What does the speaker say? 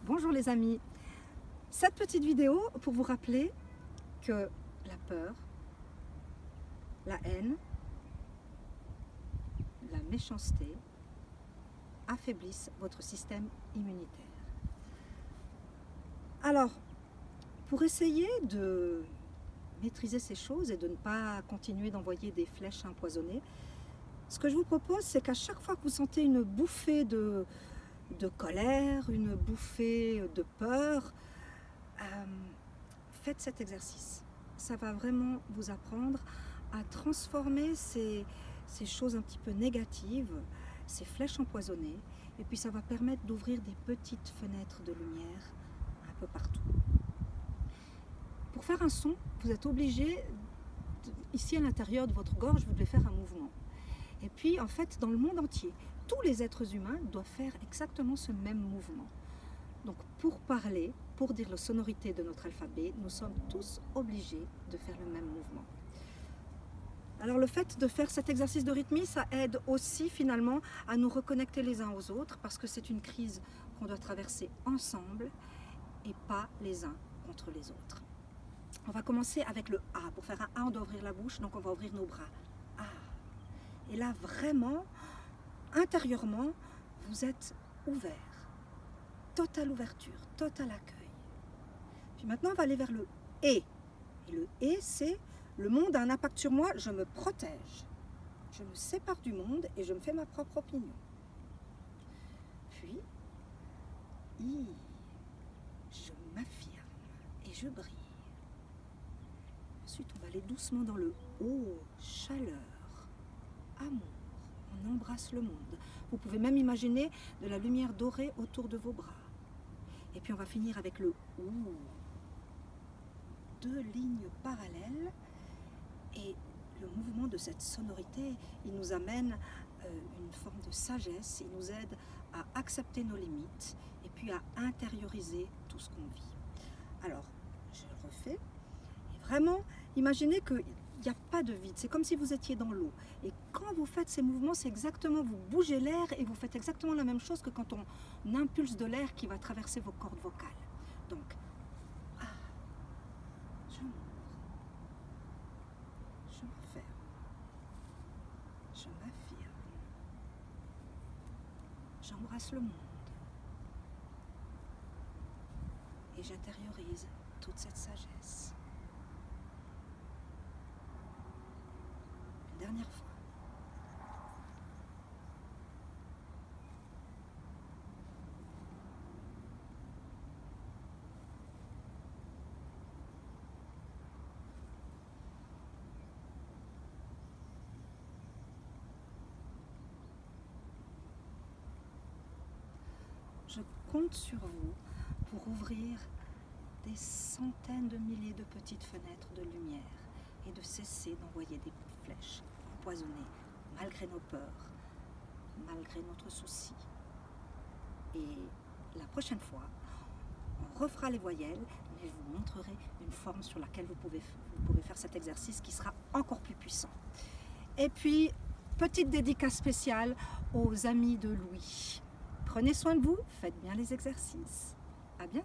Bonjour les amis, cette petite vidéo pour vous rappeler que la peur, la haine, la méchanceté affaiblissent votre système immunitaire. Alors, pour essayer de maîtriser ces choses et de ne pas continuer d'envoyer des flèches empoisonnées, ce que je vous propose, c'est qu'à chaque fois que vous sentez une bouffée de colère, une bouffée de peur, faites cet exercice. Ça va vraiment vous apprendre à transformer ces choses un petit peu négatives, ces flèches empoisonnées, et puis ça va permettre d'ouvrir des petites fenêtres de lumière un peu partout. Pour faire un son, vous êtes obligé, ici à l'intérieur de votre gorge, vous devez faire un mouvement. Et puis en fait, dans le monde entier, tous les êtres humains doivent faire exactement ce même mouvement. Donc pour parler, pour dire la sonorité de notre alphabet, nous sommes tous obligés de faire le même mouvement. Alors le fait de faire cet exercice de rythmie, ça aide aussi finalement à nous reconnecter les uns aux autres, parce que c'est une crise qu'on doit traverser ensemble et pas les uns contre les autres. On va commencer avec le A. Pour faire un A, on doit ouvrir la bouche, donc on va ouvrir nos bras. A. Et là vraiment, intérieurement, vous êtes ouvert. Totale ouverture, total accueil. Puis maintenant, on va aller vers le et. Et le et, c'est le monde a un impact sur moi, je me protège. Je me sépare du monde et je me fais ma propre opinion. Puis, I. Je m'affirme et je brille. Ensuite, on va aller doucement dans le O. Chaleur, amour. On embrasse le monde. Vous pouvez même imaginer de la lumière dorée autour de vos bras. Et puis on va finir avec le OU. 2 lignes parallèles. Et le mouvement de cette sonorité, il nous amène une forme de sagesse. Il nous aide à accepter nos limites et puis à intérioriser tout ce qu'on vit. Alors, je le refais. Et vraiment, imaginez que il n'y a pas de vide, c'est comme si vous étiez dans l'eau. Et quand vous faites ces mouvements, c'est exactement, vous bougez l'air et vous faites exactement la même chose que quand on impulse de l'air qui va traverser vos cordes vocales. Donc, ah, je m'ouvre, je me ferme, je m'affirme, j'embrasse le monde et j'intériorise toute cette sagesse. Dernière fois. Je compte sur vous pour ouvrir des centaines de milliers de petites fenêtres de lumière et de cesser d'envoyer des flèches empoisonnées malgré nos peurs, malgré notre souci. Et la prochaine fois, on refera les voyelles, mais je vous montrerai une forme sur laquelle vous pouvez faire cet exercice qui sera encore plus puissant. Et puis, petite dédicace spéciale aux amis de Louis. Prenez soin de vous, faites bien les exercices.